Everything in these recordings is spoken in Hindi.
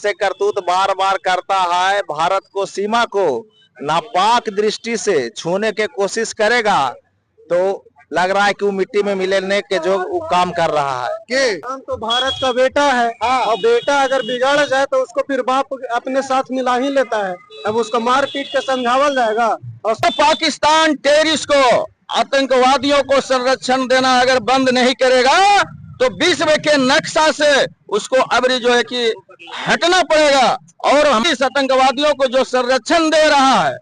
से करतूत बार बार करता है, भारत को सीमा को नापाक दृष्टि से छूने के कोशिश करेगा तो लग रहा है कि वो मिट्टी में मिलने के जो वो काम कर रहा है। कि हम तो भारत का बेटा है और बेटा अगर बिगाड़ जाए तो उसको फिर बाप अपने साथ मिला ही लेता है। अब उसको मार पीट के समझावल जाएगा। और तो पाकिस्तान टेररिस्ट को, आतंकवादियों को संरक्षण देना अगर बंद नहीं करेगा तो विश्व के नक्शा से उसको अबरी जो है कि हटना पड़ेगा। और हम इस आतंकवादियों को जो संरक्षण दे रहा है,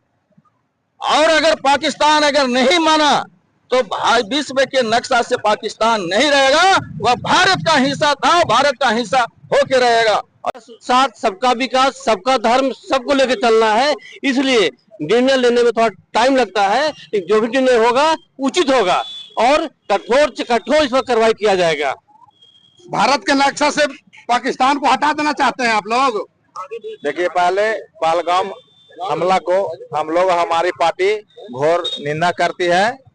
और अगर पाकिस्तान अगर नहीं माना तो विश्व के नक्शा से पाकिस्तान नहीं रहेगा, वह भारत का हिस्सा था, भारत का हिस्सा होके रहेगा। और साथ सबका विकास, सबका धर्म, सबको लेके चलना है। इसलिए निर्णय लेने में थोड़ा टाइम लगता है, जो भी निर्णय होगा उचित होगा और कठोर से कठोर इस पर कार्रवाई किया जाएगा। भारत के नक्शा से पाकिस्तान को हटा देना चाहते हैं आप लोग। देखिए, पहले पहलगाम हमला को हम लोग, हमारी पार्टी घोर निंदा करती है।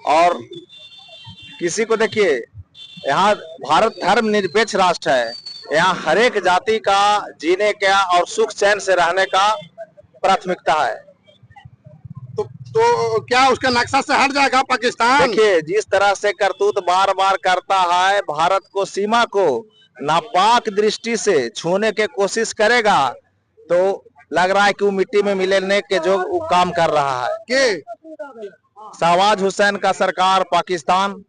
और किसी को, देखिए, यहाँ भारत धर्म निरपेक्ष राष्ट्र है, यहाँ हर एक जाति का जीने का और सुख चैन से रहने का प्राथमिकता है। तो क्या उसके नक्शा से हट जाएगा पाकिस्तान? देखिए, जिस तरह से करतूत बार बार करता है, भारत को सीमा को नापाक दृष्टि से छूने के कोशिश करेगा तो लग रहा है कि वो मिट्टी में मिलने के जो वो काम कर रहा है। कि शहबाज हुसैन का सरकार पाकिस्तान,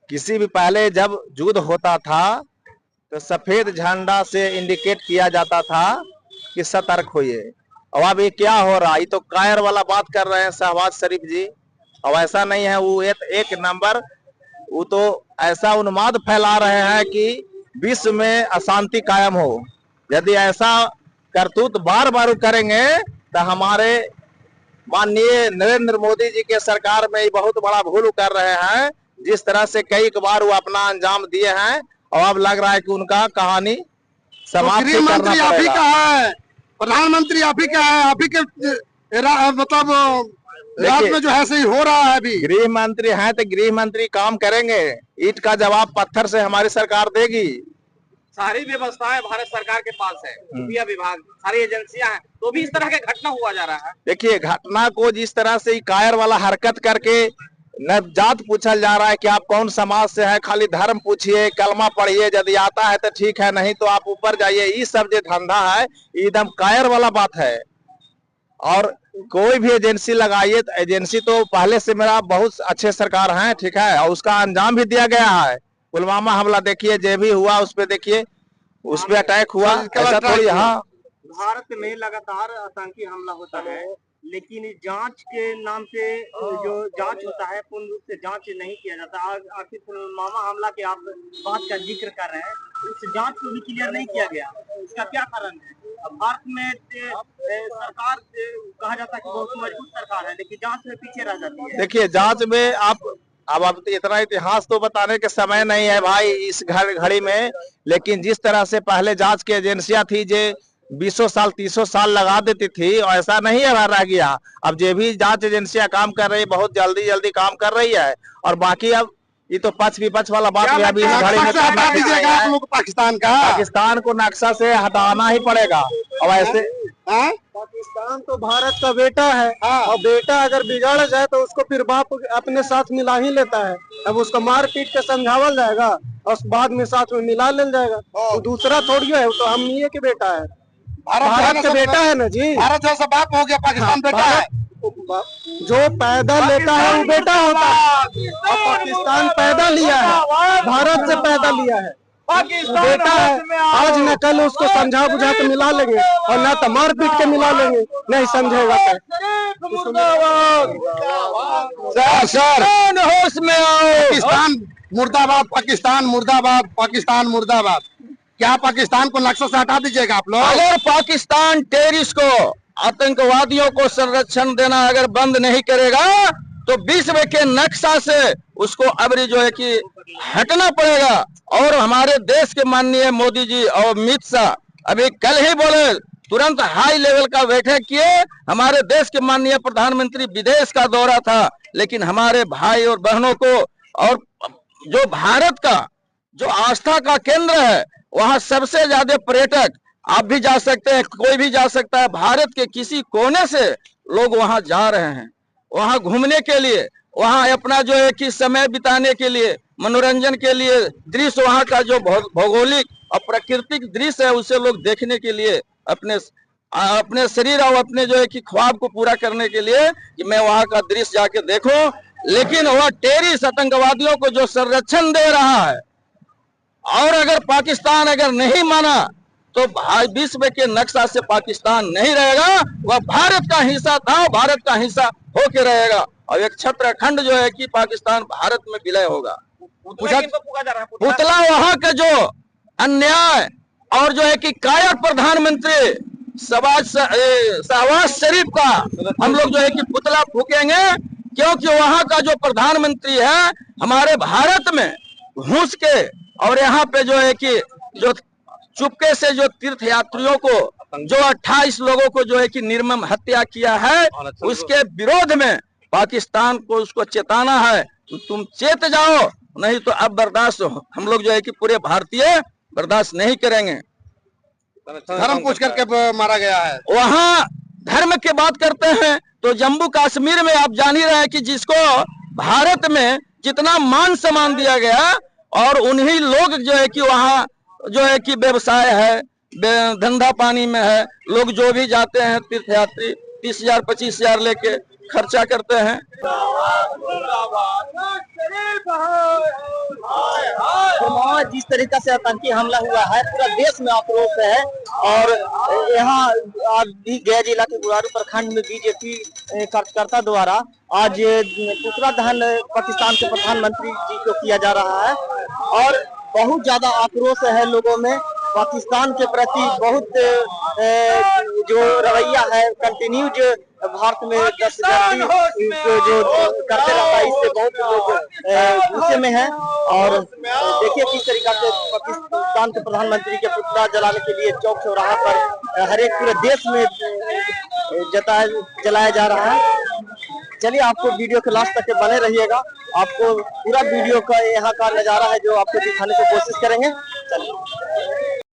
किसी भी पहले जब युद्ध होता था तो सफेद झंडा से इंडिकेट किया जाता था कि सतर्क होइए। अब अब ये क्या हो रहा है? ये तो कायर वाला बात कर रहे हैं शहबाज शरीफ जी। अब ऐसा नहीं है, वो एक नंबर, वो तो ऐसा उन्माद फैला रहे हैं कि विश्व में अशांति कायम हो। यदि ऐसा करतूत बार बार करेंगे तो हमारे माननीय नरेंद्र मोदी जी के सरकार में बहुत बड़ा भूल कर रहे हैं। जिस तरह से कई बार वो अपना अंजाम दिए हैं और अब लग रहा है कि उनका कहानी समाप्त गृह करना मंत्री आप ही पड़ेगा। का है, प्रधानमंत्री आप ही का है, आप ही के मतलब राज्य में जो है सही हो रहा है। अभी गृह मंत्री हैं तो गृह मंत्री काम करेंगे, ईंट का जवाब पत्थर से हमारी सरकार देगी। सारी व्यवस्थाएं भारत सरकार के पास है, खुफिया विभाग, सारी एजेंसियां हैं, तो भी इस तरह के घटना हुआ जा रहा है। देखिए, घटना को जिस तरह से कायर वाला हरकत करके न जात पूछल जा रहा है कि आप कौन समाज से है, खाली धर्म पूछिए, कलमा पढ़िए, यदि आता है तो ठीक है, नहीं तो आप ऊपर जाइए। ये सब जो धंधा है एकदम कायर वाला बात है। और कोई भी एजेंसी लगाइए तो एजेंसी तो पहले से मेरा बहुत अच्छे सरकार हैं, ठीक है, और उसका अंजाम भी दिया गया है। पुलवामा हमला देखिए, जो भी हुआ उस पे देखिए, उस पे अटैक हुआ, ऐसा थोड़ी। हाँ, भारत में लगातार आतंकी हमला होता है, लेकिन जांच के नाम से जो जांच होता है पूर्ण रूप से जांच नहीं किया जाता। आखिर पुलवामा हमला के आप बात का जिक्र कर रहे हैं, उस जांच को भी क्लियर नहीं किया गया, इसका क्या कारण है? भारत में सरकार कहा जाता है कि बहुत मजबूत सरकार है, लेकिन जांच में पीछे रह जाती है। देखिए, जांच में अब इतना इतिहास तो बताने के समय नहीं है भाई इस घड़ी में। लेकिन जिस तरह से पहले जांच की एजेंसियां थी जो 20 साल 30 साल लगा देती थी, और ऐसा नहीं रह गया। अब जो भी जांच एजेंसियां काम कर रही है, बहुत जल्दी काम कर रही है। और बाकी अब ये तो पक्ष विपक्ष वाला बात भी अभी इस घड़ी में करना दीजिएगा आप लोग पाकिस्तान का। पाकिस्तान को नक्शा से हटाना ही पड़ेगा। अब ऐसे पाकिस्तान तो भारत का बेटा है और बेटा अगर बिगाड़ जाए तो उसको फिर बाप अपने साथ मिला ही लेता है। अब उसको मार पीट के समझावल जाएगा और बाद में साथ में मिला ले जाएगा। तो दूसरा थोड़ी है, तो हम ये के बेटा है, भारत का बेटा है ना जी। भारत जैसा बाप हो गया, पाकिस्तान बेटा है। जो पैदा लेता है वो बेटा होता है, और पाकिस्तान पैदा लिया है, भारत से पैदा लिया है, बेटा है। आज न कल उसको समझा बुझा के मिला लेंगे, और ना तो मार पीट के मिला लेंगे, नहीं समझेगा सर होश में आओ। पाकिस्तान मुर्दाबाद, पाकिस्तान मुर्दाबाद, पाकिस्तान मुर्दाबाद। क्या पाकिस्तान को नक्शा से हटा दीजिएगा आप लोग? अगर पाकिस्तान टेररिस्ट को, आतंकवादियों को संरक्षण देना अगर बंद नहीं करेगा तो विश्व के नक्शा से उसको अबरी जो है कि हटना पड़ेगा। और हमारे देश के माननीय मोदी जी और अमित शाह अभी कल ही बोले, तुरंत हाई लेवल का बैठक किए। हमारे देश के माननीय प्रधानमंत्री विदेश का दौरा था, लेकिन हमारे भाई और बहनों को, और जो भारत का जो आस्था का केंद्र है वहाँ सबसे ज्यादा पर्यटक, आप भी जा सकते हैं, कोई भी जा सकता है, भारत के किसी कोने से लोग वहाँ जा रहे हैं, वहाँ घूमने के लिए, वहाँ अपना जो है कि समय बिताने के लिए, मनोरंजन के लिए, दृश्य वहाँ का जो भौगोलिक और प्राकृतिक दृश्य है उसे लोग देखने के लिए अपने शरीर और अपने जो है कि ख्वाब को पूरा करने के लिए कि मैं वहाँ का दृश्य जाके देखूं। लेकिन वह टेररिस्ट आतंकवादियों को जो संरक्षण दे रहा है, और अगर पाकिस्तान अगर नहीं माना तो विश्व के नक्शा से पाकिस्तान नहीं रहेगा, वह भारत का हिस्सा था, भारत का हिस्सा होके रहेगा, और एक छत्रखंड जो है कि पाकिस्तान भारत में विलय होगा। पुतला वहां का जो अन्याय और जो है कि कायर प्रधानमंत्री शहबाज शरीफ का हम लोग जो है कि पुतला फूकेंगे, क्योंकि वहां का जो प्रधानमंत्री है हमारे भारत में घुस के और यहाँ पे जो है कि जो चुपके से जो तीर्थ यात्रियों को जो 28 लोगों को जो है कि निर्मम हत्या किया है, उसके विरोध में पाकिस्तान को उसको चेताना है, तुम चेत जाओ, नहीं तो अब बर्दाश्त हम लोग जो है कि पूरे भारतीय बर्दाश्त नहीं करेंगे। धर्म पूछ करके मारा गया है। वहाँ धर्म की बात करते हैं तो जम्मू कश्मीर में आप जान ही रहे हैं कि जिसको भारत में जितना मान सम्मान दिया गया, और उन्हीं लोग जो है कि वहाँ जो है कि व्यवसाय है, धंधा पानी में है, लोग जो भी जाते हैं तीर्थयात्री 30,000 25,000 लेके खर्चा करते हैं। जिस तरीका से आतंकी हमला हुआ है पूरा देश में आक्रोश है, और यहाँ आज भी गया जिला के गुरारू प्रखंड में बीजेपी कार्यकर्ता द्वारा आज पुतला दहन पाकिस्तान के प्रधानमंत्री जी को किया जा रहा है, और बहुत ज्यादा आक्रोश है लोगों में पाकिस्तान के प्रति। बहुत जो रवैया है कंटिन्यूज भारत में दहशतगर्दी जो करते रहता है, इससे बहुत लोग गुस्से में हैं। और देखिए किस तरीका से पाकिस्तान के प्रधानमंत्री के पुतला जलाने के लिए चौक चौराहा पर हर एक पूरे देश में जलाया जा रहा है। चलिए आपको वीडियो के लास्ट तक बने रहिएगा, आपको पूरा वीडियो का यहाँ का नजारा है जो आपको दिखाने की कोशिश करेंगे। चलिए।